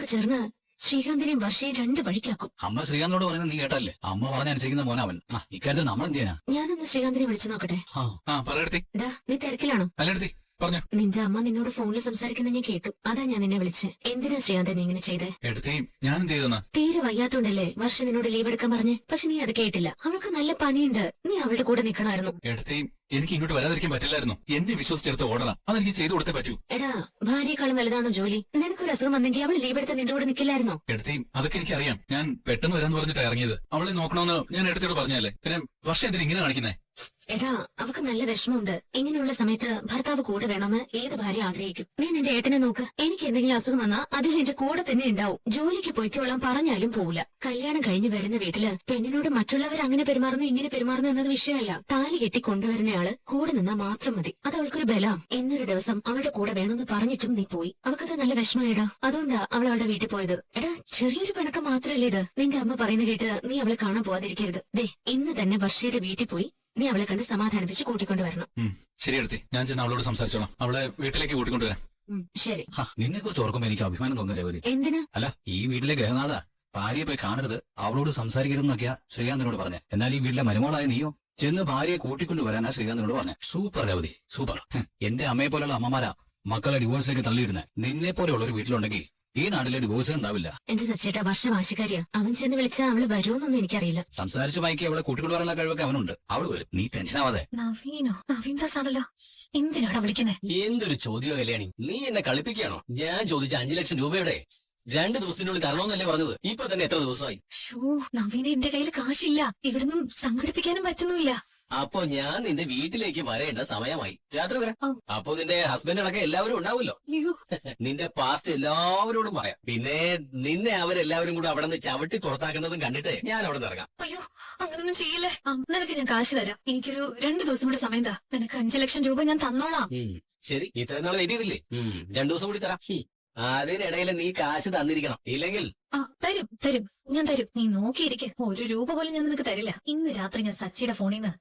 അവരൊക്കെ ചേർന്ന് ശ്രീകാന്തിനെയും വർഷയും രണ്ടു വഴിക്കാക്കും. അമ്മ ശ്രീകാന്തിനോട് പറയുന്നത് നീ കേട്ടല്ലേ? അമ്മ പറഞ്ഞ അനുസരിക്കുന്ന മോനവൻ. ഇക്കാര്യത്തിൽ നമ്മൾ എന്ത് ചെയ്യാനാ? ഞാനൊന്ന് ശ്രീകാന്തിനെ വിളിച്ചു നോക്കട്ടെ. പറയടുത്തി. നീ തിരക്കിലാണോ? അല്ലടുത്തി പറഞ്ഞു. നിന്റെ അമ്മ നിന്നോട് ഫോണിൽ സംസാരിക്കുന്ന ഞാൻ കേട്ടു. അതാ ഞാൻ നിന്നെ വിളിച്ച്. എന്തിനാ ശ്രീകാന്ത് നീ ഇങ്ങനെ ചെയ്തേ? എടുത്തി ഞാൻ എന്ത് ചെയ്തെന്ന്? തീരെ വയ്യാത്തോണ്ടല്ലേ വർഷ നിന്നോട് ലീവ് എടുക്കാൻ പറഞ്ഞ്. പക്ഷെ നീ അത് കേട്ടില്ല. അവൾക്ക് നല്ല പനിയുണ്ട്. നീ അവളുടെ കൂടെ നിൽക്കണമായിരുന്നു. എടുത്തി എനിക്ക് ഇങ്ങോട്ട് വരാതിരിക്കാൻ പറ്റില്ലായിരുന്നു. എന്നെ വിശ്വസിച്ചെടുത്ത് ഓടണം. അതെനിക്ക് ചെയ്തു കൊടുത്തേ പറ്റൂ. എടാ, ഭാര്യയെക്കാളും വലുതാണോ ജോലി? നിനക്കൊരു അസുഖം വന്നെങ്കിൽ അവൾ ലീവ് എടുത്ത് നിന്റെ കൂടെ നിൽക്കില്ലായിരുന്നോ? എടുത്തി അതൊക്കെ എനിക്കറിയാം. ഞാൻ പെട്ടെന്ന് വരാന്ന് പറഞ്ഞിട്ട് ഇറങ്ങിയത്. അവളെ നോക്കണമെന്ന് ഞാൻ എടുത്തോട് പറഞ്ഞല്ലേ. പിന്നെ വർഷം എന്തിനാ ഇങ്ങനെ കാണിക്കുന്നേ? എടാ, അവക്ക് നല്ല വിഷമമുണ്ട്. ഇങ്ങനെയുള്ള സമയത്ത് ഭർത്താവ് കൂടെ വേണമെന്ന് ഏത് ഭാര്യ ആഗ്രഹിക്കും? നീ നിന്റെ ഏട്ടനെ നോക്ക്. എനിക്ക് എന്തെങ്കിലും അസുഖം വന്നാൽ അദ്ദേഹം എന്റെ കൂടെ തന്നെ ഉണ്ടാവും. ജോലിക്ക് പൊയ്ക്കോളാൻ പറഞ്ഞാലും പോവില്ല. കല്യാണം കഴിഞ്ഞ് വരുന്ന വീട്ടില് പെണ്ണിനോട് മറ്റുള്ളവർ അങ്ങനെ പെരുമാറുന്നു ഇങ്ങനെ പെരുമാറുന്നു എന്നത് വിഷയമല്ല. താലി കെട്ടി കൊണ്ടുവരുന്നയാള് കൂടെ നിന്നാ മാത്രം മതി. അത് അവൾക്കൊരു ബലം. ഇന്നൊരു ദിവസം അവളുടെ കൂടെ വേണമെന്ന് പറഞ്ഞിട്ടും നീ പോയി. അവക്കത് നല്ല വിഷമമായിടാ. അതുകൊണ്ടാ അവൾ അവളുടെ വീട്ടിൽ പോയത്. എടാ, ചെറിയൊരു പിണക്കം മാത്രല്ലേ ഇത്? നിന്റെ അമ്മ പറയുന്ന കേട്ട് നീ അവളെ കാണാൻ പോവാതിരിക്കരുത്. ദേ, ഇന്ന് തന്നെ വർഷയുടെ വീട്ടിൽ പോയി നീ അവളെ കണ്ട് സമാധാനിപ്പിച്ച് കൂട്ടിക്കൊണ്ടുവരണം. ശരി എടുത്തി, ഞാൻ ചെന്ന് അവളോട് സംസാരിച്ചോളാം. അവളെ വീട്ടിലേക്ക് കൂട്ടിക്കൊണ്ടുവരാം. ശരി. നിന്നെ കുറിച്ച് ഓർക്കുമ്പോ എനിക്ക് അഭിമാനം തോന്നുന്നു രവതി. എന്തിനാ? അല്ല, ഈ വീട്ടിലെ ഗ്രഹനാഥ ഭാര്യയെ പോയി കാണരുത്, അവളോട് സംസാരിക്കരുതെന്നൊക്കെയാ ശ്രീകാന്തിനോട് പറഞ്ഞ. എന്നാൽ ഈ വീട്ടിലെ മരുമോളായ നീയോ ചെന്ന് ഭാര്യയെ കൂട്ടിക്കൊണ്ടുവരാനാ ശ്രീകാന്തിനോട് പറഞ്ഞ. Super Revathi, super. എന്റെ അമ്മയെ പോലെയുള്ള അമ്മമാരാ മക്കളെ ഡിവോഴ്സിലേക്ക് തള്ളിയിടുന്നത്. നിന്നെ പോലെയുള്ള ഒരു വീട്ടിലുണ്ടെങ്കിൽ ഈ നാട്ടിലെ ഡിവോഴ്സ് ഉണ്ടാവില്ല. എന്റെ സച്ചേട്ടാ, വർഷ വാശിക്കാരിയാ. അവൻ ചെന്ന് വിളിച്ചാ അവള് വരുമെന്നൊന്നും എനിക്കറിയില്ല. സംസാരിച്ച് മയക്കി അവളെ കൂട്ടിക്കൊണ്ടുവരാനുള്ള കഴിവൊക്കെ അവനുണ്ട്. അവള് വരും, നീ ടെൻഷൻ ആവാതെ. നവീൻ ദാസാണല്ലോ. എന്തിനാടാ വിളിക്കുന്നേ? എന്തൊരു ചോദ്യമോ കല്യാണി, നീ എന്നെ കളിപ്പിക്കുകയാണോ? ഞാൻ ചോദിച്ച 5 ലക്ഷം രൂപയുടെ 2 ദിവസത്തിനുള്ളിൽ തരണമെന്നല്ലേ പറഞ്ഞത്? ഇപ്പൊ തന്നെ എത്ര ദിവസമായി? നവീന് എന്റെ കയ്യിൽ കാശില്ല. ഇവിടുന്നും സംഘടിപ്പിക്കാനും പറ്റുന്നില്ല. അപ്പൊ ഞാൻ നിന്റെ വീട്ടിലേക്ക് വരേണ്ട സമയമായി. രാത്രി വരാം. അപ്പൊ നിന്റെ ഹസ്ബൻഡ് അടക്കം എല്ലാവരും ഉണ്ടാവുമല്ലോ. നിന്റെ പാസ്റ്റ് എല്ലാവരോടും പറയാം. പിന്നെ നിന്നെ അവരെല്ലാവരും കൂടെ അവിടെ നിന്ന് ചവിട്ടി പുറത്താക്കുന്നതും കണ്ടിട്ട് ഞാൻ അവിടെ നിന്ന് ഇറങ്ങാം. അയ്യോ, അങ്ങനൊന്നും ചെയ്യില്ലേ. നിനക്ക് ഞാൻ കാശ് തരാം. എനിക്കൊരു 2 ദിവസം കൂടെ സമയം താ. നിനക്ക് 5 ലക്ഷം രൂപ ഞാൻ തന്നോളാം. ശരി, ഇത്രയും നാളെ എഴുതിയതില്ലേ? 2 ദിവസം കൂടി തരാം. അതിനിടയിൽ നീ കാശ് തന്നിരിക്കണം. ഇല്ലെങ്കിൽ തരും ഞാൻ തരും. നീ നോക്കിയിരിക്കെ. 1 രൂപ പോലും ഞാൻ നിനക്ക് തരില്ല. ഇന്ന് രാത്രി ഞാൻ സച്ചിയുടെ ഫോണിൽ നിന്ന്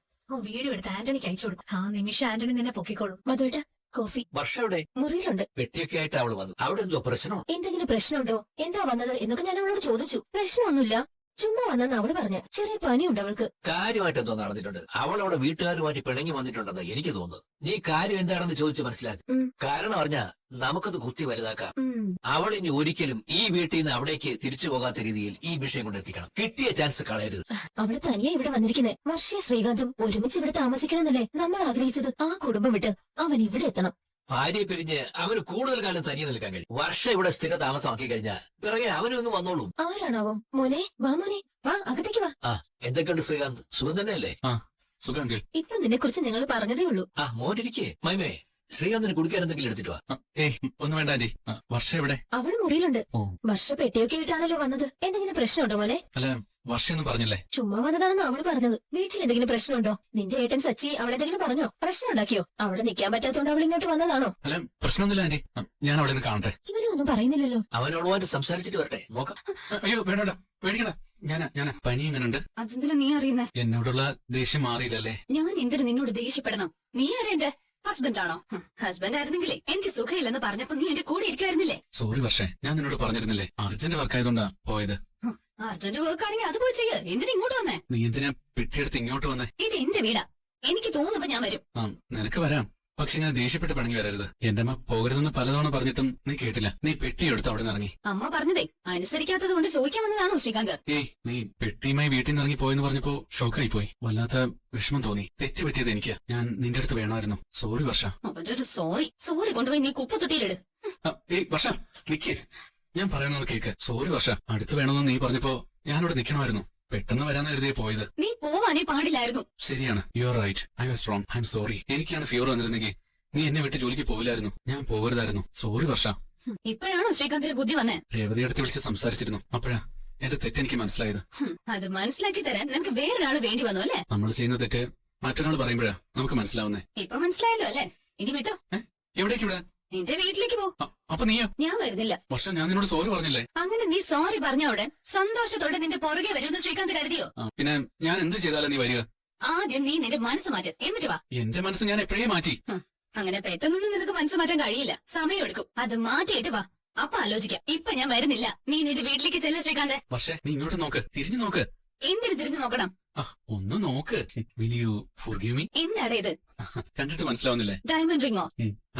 വീഡിയോ എടുത്ത് ആന്റണിക്ക് അയച്ചു കൊടുക്കും. ആ നിമിഷം ആന്റണി നിന്നെ പൊക്കിക്കോളും. മധുവേട്ട, കോഫി. വർഷയുടെ മുറിയിലുണ്ട്. പെട്ടിയൊക്കെ ആയിട്ട് അവള് വന്നു. അവിടെ എന്തോ പ്രശ്നമോ? എന്തെങ്കിലും പ്രശ്നമുണ്ടോ? എന്താ വന്നത് എന്നൊക്കെ ഞാൻ അവളോട് ചോദിച്ചു. പ്രശ്നമൊന്നുമില്ല, ചുമ്മാ വന്നെന്ന് അവള് പറഞ്ഞ. ചെറിയ പനിയുണ്ട് അവൾക്ക്. കാര്യമായിട്ട് എന്തോ നടന്നിട്ടുണ്ട്. അവൾ അവിടെ വീട്ടുകാരുമായിട്ട് പിണങ്ങി വന്നിട്ടുണ്ടെന്ന് എനിക്ക് തോന്നുന്നത്. നീ കാര്യം എന്താണെന്ന് ചോദിച്ച് മനസ്സിലാക്കി. കാരണം അറിഞ്ഞാ നമുക്കത് കുത്തി വലുതാക്കാം. അവൾ ഇനി ഒരിക്കലും ഈ വീട്ടിൽ നിന്ന് അവിടേക്ക് തിരിച്ചു പോകാത്ത രീതിയിൽ ഈ വിഷയം കൊണ്ട് എത്തിക്കണം. കിട്ടിയ ചാൻസ് കളയരുത്. അവള് തനിയെ ഇവിടെ വന്നിരിക്കുന്നേ. വർഷയും ശ്രീകാന്തും ഒരുമിച്ച് ഇവിടെ താമസിക്കണമെന്നല്ലേ നമ്മൾ ആഗ്രഹിച്ചത്. ആ കുടുംബം വിട്ട് അവൻ ഇവിടെ എത്തണം. ഭാര്യയെ പിരിഞ്ഞ് അവന് കൂടുതൽ കാലം തനിയെ നിൽക്കാൻ കഴിയും. വർഷം ഇവിടെ സ്ഥിര താമസമാക്കി കഴിഞ്ഞാൽ പിറകെ അവനൊന്ന് വന്നോളും. ആരാണാവോ? മോനെ വാ, മോനെ വാ, അകത്തേക്ക് വാ. എന്തൊക്കെയുണ്ട് ശ്രീകാന്ത്? സുഖം തന്നെയല്ലേ? സുഖം. ഇപ്പൊ നിന്നെ കുറിച്ച് ഞങ്ങൾ പറഞ്ഞതേ ഉള്ളൂ. മോനിരിക്കേ. മൈമേ, ശ്രീകാന്തിന് കുടിക്കാൻ എന്തെങ്കിലും എടുത്തിട്ട് വാ. ഒന്നും വേണ്ട ആന്റി. വർഷ എവിടെ? അവള് മുറിയിലുണ്ട്. വർഷ പെട്ടിയൊക്കെ ആയിട്ടാണല്ലോ വന്നത്. എന്തെങ്കിലും പ്രശ്നമുണ്ടോ മോനെ? അല്ല, വർഷയൊന്നും പറഞ്ഞില്ലേ? ചുമ്മാ വന്നതാണെന്ന് അവള് പറഞ്ഞത്. വീട്ടിൽ എന്തെങ്കിലും പ്രശ്നമുണ്ടോ? നിന്റെ ഏട്ടൻ സച്ചി അവിടെ എന്തെങ്കിലും പറഞ്ഞോ? പ്രശ്നം ഉണ്ടാക്കിയോ? അവിടെ നിൽക്കാൻ പറ്റാത്തോണ്ട് അവൾ ഇങ്ങോട്ട് വന്നതാണോ? അല്ല, പ്രശ്നമൊന്നുമില്ല ആന്റി. ഞാൻ അവിടെ നിന്ന് കാണട്ടെ. ഇവരൊന്നും പറയുന്നില്ലല്ലോ. അവനോടുമായിട്ട് സംസാരിച്ചിട്ട് വരട്ടെ, നോക്കാം. അയ്യോ വേണ്ട, പേടിക്കണ്ട. ഞാനാ പനി എങ്ങനെയുണ്ട്? അതെന്തിനാ നീ അറിയുന്നേ? എന്നോടുള്ള ദേഷ്യം മാറിയില്ലല്ലേ? ഞാൻ എന്തിനു നിന്നോട് ദേഷ്യപ്പെടണം? നീ ആരെന്റെ ഹസ്ബൻഡ് ആണോ? ഹസ്ബൻഡ് ആയിരുന്നെങ്കിലേ എനിക്ക് സുഖമില്ലെന്ന് പറഞ്ഞപ്പോ നീ എന്റെ കൂടെ ഇരിക്കുമായിരുന്നില്ലേ? സോറി വർഷേ, ഞാൻ നിന്നോട് പറഞ്ഞിരുന്നില്ലേ അർജന്റ് വർക്കായതുകൊണ്ടാ പോയത്. അർജന്റ് വർക്ക് ആണെങ്കിൽ അത് പോയി ചെയ്യ്. എന്തിനാ ഇങ്ങോട്ട് വന്നേ? നീ എന്തിനാ പെട്ടിയെടുത്ത് ഇങ്ങോട്ട് വന്നേ? ഇത് എന്റെ വീടാ. എനിക്ക് തോന്നുമ്പോ ഞാൻ വരും. നിനക്ക് വരാം, പക്ഷെ ഞാൻ ദേഷ്യപ്പെട്ട് പണങ്ങി വരരുത്. എന്റെ അമ്മ പോകരുതെന്ന് പലതവണ പറഞ്ഞിട്ടും നീ കേട്ടില്ല. നീ പെട്ടിയെടുത്ത് അവിടെ നിന്ന് ഇറങ്ങി. അമ്മ പറഞ്ഞതേ അനുസരിക്കാത്തത് കൊണ്ട് ചോദിക്കാൻ വന്നതാണോ ശ്രീകാന്ത്? നീ പെട്ടിയുമായി വീട്ടിൽ നിന്ന് ഇറങ്ങി പോയെന്ന് പറഞ്ഞപ്പോ ഷോക്കായി പോയി. വല്ലാത്ത വിഷമം തോന്നി. തെറ്റ് പറ്റിയത് എനിക്ക്. ഞാൻ നിന്റെ അടുത്ത് വേണമായിരുന്നു. സോറി വർഷ. സോറി കൊണ്ടുപോയി നീ കുപ്പത്തൊട്ടിയിലിട്. വർഷ നിക്ക്, ഞാൻ പറയണമെന്ന് കേക്ക്. സോറി വർഷ, അടുത്ത് വേണമെന്ന് നീ പറഞ്ഞപ്പോ ഞാനിവിടെ നിൽക്കണമായിരുന്നു. പെട്ടെന്ന് വരാന്ന് കരുതിയേ പോയത്. നീ പോവാനേ പാടില്ലായിരുന്നു. ശരിയാണ്, you are right. I was wrong. I am sorry. എനിക്കാണ് ഫീവർ വന്നിരുന്നെങ്കിൽ നീ എന്നെ വിട്ട് ജോലിക്ക് പോവില്ലായിരുന്നു. ഞാൻ പോകരുതായിരുന്നു. സോറി വർഷ. ഇപ്പോഴാണോ ശ്രീകാന്തിന്റെ ബുദ്ധി വന്നേ? രേവതി അടുത്ത് വിളിച്ച് സംസാരിച്ചിരുന്നു. അപ്പോഴാ എന്റെ തെറ്റെനിക്ക് മനസ്സിലായത്. അത് മനസ്സിലാക്കി തരാൻ നിനക്ക് വേറൊരാള് വേണ്ടി വന്നു അല്ലേ? നമ്മൾ ചെയ്യുന്ന തെറ്റ് മറ്റൊരാൾ പറയുമ്പോഴാ നമുക്ക് മനസ്സിലാവുന്നേ. ഇപ്പൊ മനസ്സിലായല്ലോ അല്ലേ? ഇനി വിട്ടോ. എവിടേക്ക് വിടാൻ? നിന്റെ വീട്ടിലേക്ക് പോ. അപ്പൊ നീയോ? ഞാൻ വരുന്നില്ല. പക്ഷെ ഞാൻ നിന്നോട് സോറി പറഞ്ഞില്ലേ? അങ്ങനെ നീ സോറി പറഞ്ഞ ഉടൻ സന്തോഷത്തോടെ നിന്റെ പുറകെ വരുമെന്ന് ശ്രീകാന്ത് കരുതിയോ? പിന്നെ ഞാൻ എന്ത് ചെയ്താലും നീ വരിക? ആദ്യം നീ നിന്റെ മനസ്സ് മാറ്റ്, എന്നിട്ട് വാ. എന്റെ മനസ്സ് ഞാൻ എപ്പോഴേ മാറ്റി. അങ്ങനെ പെട്ടെന്നൊന്നും നിനക്ക് മനസ്സ് മാറ്റാൻ കഴിയില്ല. സമയമെടുക്കും. അത് മാറ്റിയിട്ട് വാ. അപ്പൊ ആലോചിക്കാം. ഇപ്പൊ ഞാൻ വരുന്നില്ല. നീ നിന്റെ വീട്ടിലേക്ക് ചെല്ല ശ്രീകാന്ത്. പക്ഷേ നീ ഇങ്ങോട്ട് നോക്ക്, തിരിഞ്ഞു നോക്ക്. എന്തിനു തിരിഞ്ഞു നോക്കണം? ആ, ഒന്ന് നോക്ക്. Will you forgive me? എന്താണ് ഇത്? കണ്ടിട്ട് മനസ്സിലാവുന്നില്ലേ? ഡയമണ്ട് റിങ്ങോ?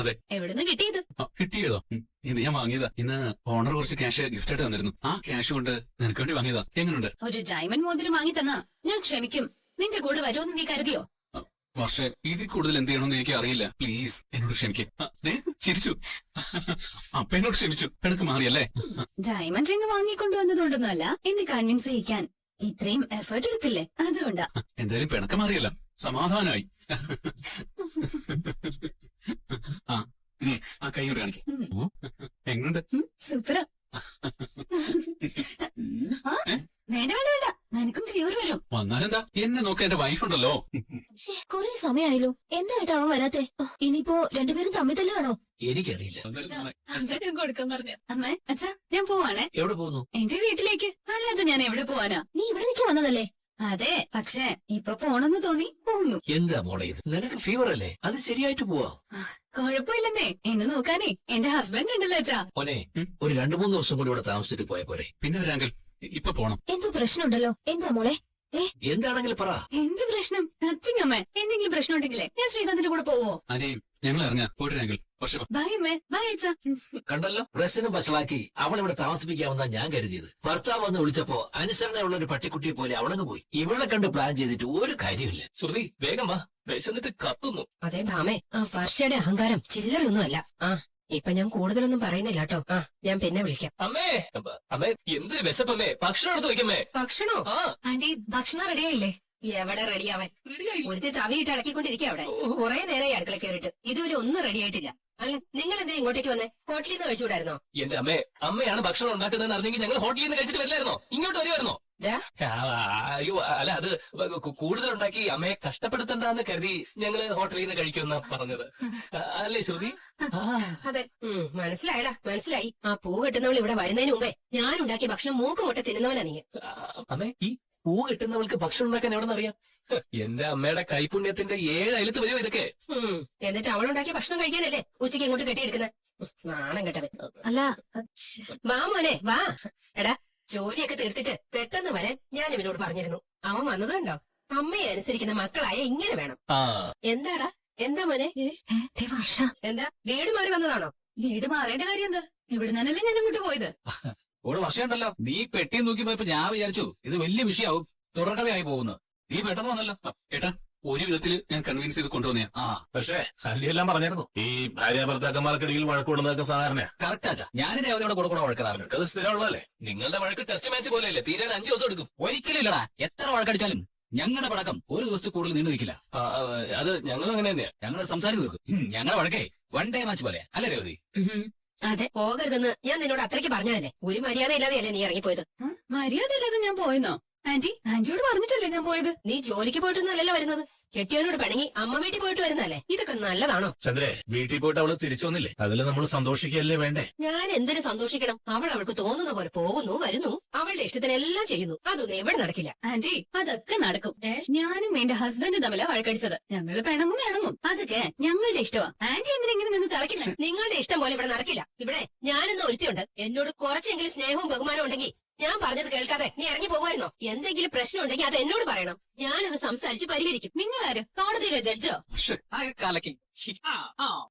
അതെ. എവിടുന്ന് കിട്ടിയത്? കിട്ടിയതോ? ഇത് ഞാൻ വാങ്ങിയതാ. ഇന്ന് ഓണർ കുറച്ച് ക്യാഷ് ഗിഫ്റ്റ് ആയിട്ട് തന്നിരുന്നു. ആ ക്യാഷ് കൊണ്ട് നിനക്ക് വേണ്ടി വാങ്ങിയതാ. എങ്ങനെയുണ്ട്? ഒരു ഡയമണ്ട് മോതിരം വാങ്ങി തന്നാ ഞാൻ ക്ഷമിക്കും. നിന്റെ കൂടെ വരുമെന്ന് നീ കരുതിയോ? പക്ഷേ ഇതിൽ കൂടുതൽ എന്ത് ചെയ്യണമെന്ന് എനിക്ക് അറിയില്ല. പ്ലീസ് എന്നോട് ക്ഷമിക്കും. ചിരിച്ചു. അപ്പ എന്നോട് ക്ഷമിച്ചു. പിണക്ക് മാറിയല്ലേ? ഡയമണ്ട് റിംഗ് വാങ്ങിക്കൊണ്ടുവന്നതുകൊണ്ടൊന്നുമല്ല, എന്നെ കൺവിൻസ് ചെയ്യിക്കാൻ ഇത്രയും എഫേർട്ട് എടുത്തില്ലേ, അതുകൊണ്ടാ. എന്തായാലും പിണക്ക് മാറിയല്ല, സമാധാനായി. ആ ഇനി ആ കൈയോട് കാണിക്കും. എങ്ങനുണ്ട്? സൂപ്പറാ. വേണ്ട വേണ്ട വേണ്ട, നിനക്കും ഫീവർ വരും. വന്നാലെന്താ? എന്നെ നോക്കാൻ എന്റെ വൈഫുണ്ടല്ലോ. കൊറേ സമയമായല്ലോ, എന്തായിട്ടാ അവൻ വരാത്തെ? ഇനിയിപ്പോ രണ്ടുപേരും തമ്മിൽ തന്നെയാണോ? എനിക്കറിയില്ല. ഞാൻ കൊടുക്കാൻ പറഞ്ഞു. അമ്മേ അച്ഛാ, ഞാൻ പോവാണേ. എവിടെ പോകുന്നു? എന്റെ വീട്ടിലേക്ക്. അല്ലാതെ ഞാൻ എവിടെ പോവാനാ? നീ ഇവിടെ നിൽക്കാൻ വന്നതല്ലേ? അതെ, പക്ഷേ ഇപ്പൊ പോണെന്ന് തോന്നി പോകുന്നു. എന്താ മോളെ ഇത്? നിനക്ക് ഫീവർ അല്ലേ? അത് ശരിയായിട്ട് പോവാ. കുഴപ്പമില്ലെന്നേ, എന്നെ നോക്കാനേ എന്റെ ഹസ്ബൻഡ് ഉണ്ടല്ലോ അച്ഛാ. മോനെ, ഒരു 2-3 ദിവസം കൂടി ഇവിടെ താമസിച്ചിട്ട് പോയ പോരെ? പിന്നെ ഒരാങ്കിൾ ഇപ്പൊ പോണം. എന്തോ പ്രശ്നമുണ്ടല്ലോ. എന്താ മോളെ? എന്താണെങ്കിലും പറ. എന്ത് പ്രശ്നം? നത്തിങ് അമ്മേ. എന്തെങ്കിലും പ്രശ്നം ഉണ്ടെങ്കിലേ ഞാൻ ശ്രീകാന്തിന്റെ കൂടെ പോവോ? ആന്റി ഞങ്ങൾ ഇറങ്ങാ. പോയിട്ടൊരാങ്കിൾ. പക്ഷെ ബൈ അമ്മേ, ബൈ അച്ഛാ. കണ്ടല്ലോ, പ്രശ്നം വഷളാക്കി അവൾ ഇവിടെ താമസിപ്പിക്കാമെന്നാ ഞാൻ കരുതിയത്. ഭർത്താവ് വന്ന് വിളിച്ചപ്പോ അനുസരണയുള്ള ഒരു പട്ടിക്കുട്ടിയെ പോലെ അവളങ്ങ് പോയി. ഇവളെ കണ്ട് പ്ലാൻ ചെയ്തിട്ട് ഒരു കാര്യമില്ല. ശ്രുതി, വേഗം വാ, വിശന്നിട്ട് കത്തുന്നു. അതെ ഭാമേ, ആ വർഷയുടെ അഹങ്കാരം ചില്ലറയൊന്നുമല്ല. ആ ഇപ്പൊ ഞാൻ കൂടുതലൊന്നും പറയുന്നില്ല കേട്ടോ. ആ ഞാൻ പിന്നെ വിളിക്കാം. അമ്മേ, അമ്മേ, എന്തൊരു വിശപ്പമ്മേ. ഭക്ഷണം എടുത്ത് വെക്കമ്മേ. ഭക്ഷണോ? ആ, ആന്റി, ഭക്ഷണം റെഡിയായില്ലേ? എവിടെ റെഡിയാവാൻ? റെഡിയായി. ഒരുത്തി തവിയിട്ട് ഇളക്കിക്കൊണ്ടിരിക്കുക അവിടെ. കുറെ നേരം അടുക്കള കയറിയിട്ട് ഇതുവരെ ഒന്നും റെഡി ആയിട്ടില്ല. അല്ല നിങ്ങൾ എന്തിനാ ഇങ്ങോട്ടേക്ക് വന്നേ? ഹോട്ടലിൽ നിന്ന് കഴിച്ചുകൂടായിരുന്നോ? എന്റെ അമ്മേ, അമ്മയാണ് ഭക്ഷണം ഉണ്ടാക്കുന്നതെന്ന് അറിഞ്ഞെങ്കിൽ ഞങ്ങൾ ഹോട്ടലിൽ നിന്ന് കഴിച്ചിട്ട് വരില്ലായിരുന്നോ? ഇങ്ങോട്ട് വരുമായിരുന്നോ? ഡാ, അയ്യോ, അല്ല, അത് കൂടുതൽ ഉണ്ടാക്കി അമ്മയെ കഷ്ടപ്പെടുത്തണ്ടെന്ന് കരുതി ഞങ്ങള് ഹോട്ടലിൽ നിന്ന് കഴിക്കുമെന്നാ പറഞ്ഞത്. അല്ലേ ശ്രുതി? അതെ. മനസ്സിലായടാ, മനസ്സിലായി. ആ പൂ കെട്ടുന്നവൾ ഇവിടെ വരുന്നതിന് മുമ്പേ ഞാൻ ഉണ്ടാക്കിയ ഭക്ഷണം മൂക്കുമുട്ട തിന്നുന്നവനാ നീ. അമ്മേ, ഈ പൂ കിട്ടുന്നവൾക്ക് ഭക്ഷണം ഉണ്ടാക്കാൻ എവിടെ നിന്നറിയാം? എന്റെ അമ്മയുടെ കൈപുണ്യത്തിന്റെ 7 അയലത്ത് വരുമോ ഇതൊക്കെ? എന്നിട്ട് അവളുണ്ടാക്കിയ ഭക്ഷണം കഴിക്കാനല്ലേ ഉച്ചയ്ക്ക് ഇങ്ങോട്ട് കെട്ടിയെടുക്കുന്നത്? നാണം കെട്ടവൻ. അല്ല, വാ മോനെ വാ. എടാ, ജോലിയൊക്കെ തീർത്തിട്ട് പെട്ടെന്ന് വരാൻ ഞാൻ ഇവനോട് പറഞ്ഞിരുന്നു. അവൻ വന്നതുണ്ടോ? അമ്മയെ അനുസരിക്കുന്ന മക്കളായ ഇങ്ങനെ വേണം. ആ, എന്താടാ? എന്താ മോനെ? വർഷ, എന്താ വീട് മാറി വന്നതാണോ? വീട് മാറേണ്ട കാര്യം എന്താ? ഇവിടെ നിന്നല്ലേ ഞാൻ ഇങ്ങോട്ട് പോയത്. ഒരു വർഷമുണ്ടല്ലോ, നീ പെട്ടി നോക്കി പോയപ്പോ ഞാൻ വിചാരിച്ചു ഇത് വലിയ വിഷയാവും, തുടർക്കഥയായി പോകുന്നു. നീ പെട്ടെന്ന് വന്നല്ലോ. ഏട്ടാ, ഒരു വിധത്തില് ഞാൻ കൺവിൻസ് ചെയ്ത് കൊണ്ടുവന്നയാ. ആ പക്ഷേ അല്ലിയെല്ലാം പറഞ്ഞായിരുന്നു ഈ ഭാര്യ ഭർത്താക്കന്മാർക്കിടയിൽ വഴക്കൂടുന്നതൊക്കെ സാധാരണ. കറക്റ്റ് ആച്ചാ. ഞാനും രാവിലെ കൂടെ വഴക്കാറുണ്ട്. അത് സ്ഥിരമുള്ളതല്ലേ? നിങ്ങളുടെ വഴക്ക് ടെസ്റ്റ് മാച്ച് പോലെയല്ലേ? തീരാൻ 5 ദിവസം എടുക്കും. ഒരിക്കലും ഇല്ലടാ, എത്ര വഴക്കടിച്ചാലും ഞങ്ങളുടെ പടക്കം ഒരു ദിവസത്തിൽ കൂടുതൽ നീണ്ടു നിൽക്കില്ല. അത് ഞങ്ങളും അങ്ങനെ തന്നെയാ. ഞങ്ങൾ സംസാരിച്ച് തീർക്കും. ഞങ്ങളുടെ വഴക്കേ 1 ഡേ മാച്ച് പോലെ അല്ലേ രവതി? അതെ, പോകരുതെന്ന് ഞാൻ നിന്നോട് അത്രയ്ക്ക് പറഞ്ഞതല്ലേ. ഒരു മര്യാദ ഇല്ലാതെയല്ലേ നീ ഇറങ്ങിപ്പോയത്? മര്യാദ ഇല്ലാതെ ഞാൻ പോയെന്നോ? ആന്റിയോട് പറഞ്ഞിട്ടല്ലേ ഞാൻ പോയത്? നീ ജോലിക്ക് പോയിട്ടൊന്നല്ലല്ലോ വരുന്നത്. കെട്ടിയവനോട് പിണങ്ങി അമ്മ വീട്ടിൽ പോയിട്ട് വരുന്നല്ലേ? ഇതൊക്കെ നല്ലതാണോ? ചന്ദ്രേ, വീട്ടിൽ പോയിട്ട് അവള് തിരിച്ചു വന്നില്ലേ? അതിൽ നമ്മൾ സന്തോഷിക്കല്ലേ വേണ്ടേ? ഞാൻ എന്തിനു സന്തോഷിക്കണം? അവൾക്ക് തോന്നുന്ന പോലെ പോകുന്നു, വരുന്നു, അവളുടെ ഇഷ്ടത്തിനെല്ലാം ചെയ്യുന്നു. അതൊന്നും എവിടെ നടക്കില്ല. ആന്റി, അതൊക്കെ നടക്കും. ഞാനും എന്റെ ഹസ്ബൻഡും തമ്മിലാ വഴക്കടിച്ചത്. ഞങ്ങൾ പിണങ്ങും. അതൊക്കെ ഞങ്ങളുടെ ഇഷ്ടമാ. ആന്റി എന്തിനെങ്ങനെ നിന്ന് തിളയ്ക്കുന്നത്? നിങ്ങളുടെ ഇഷ്ടം പോലെ ഇവിടെ നടക്കില്ല. ഇവിടെ ഞാനെന്ന ഒരുത്തിയുണ്ട്. എന്നോട് കുറച്ചെങ്കിലും സ്നേഹവും ബഹുമാനവും ഉണ്ടെങ്കിൽ ഞാൻ പറഞ്ഞത് കേൾക്കാതെ നീ ഇറങ്ങി പോകുമായിരുന്നോ? എന്തെങ്കിലും പ്രശ്നം ഉണ്ടെങ്കിൽ അത് എന്നോട് പറയണം. ഞാനത് സംസാരിച്ച് പരിഹരിക്കും. നിങ്ങളാര്? കോടതിയിലെ ജഡ്ജോ? കലക്കി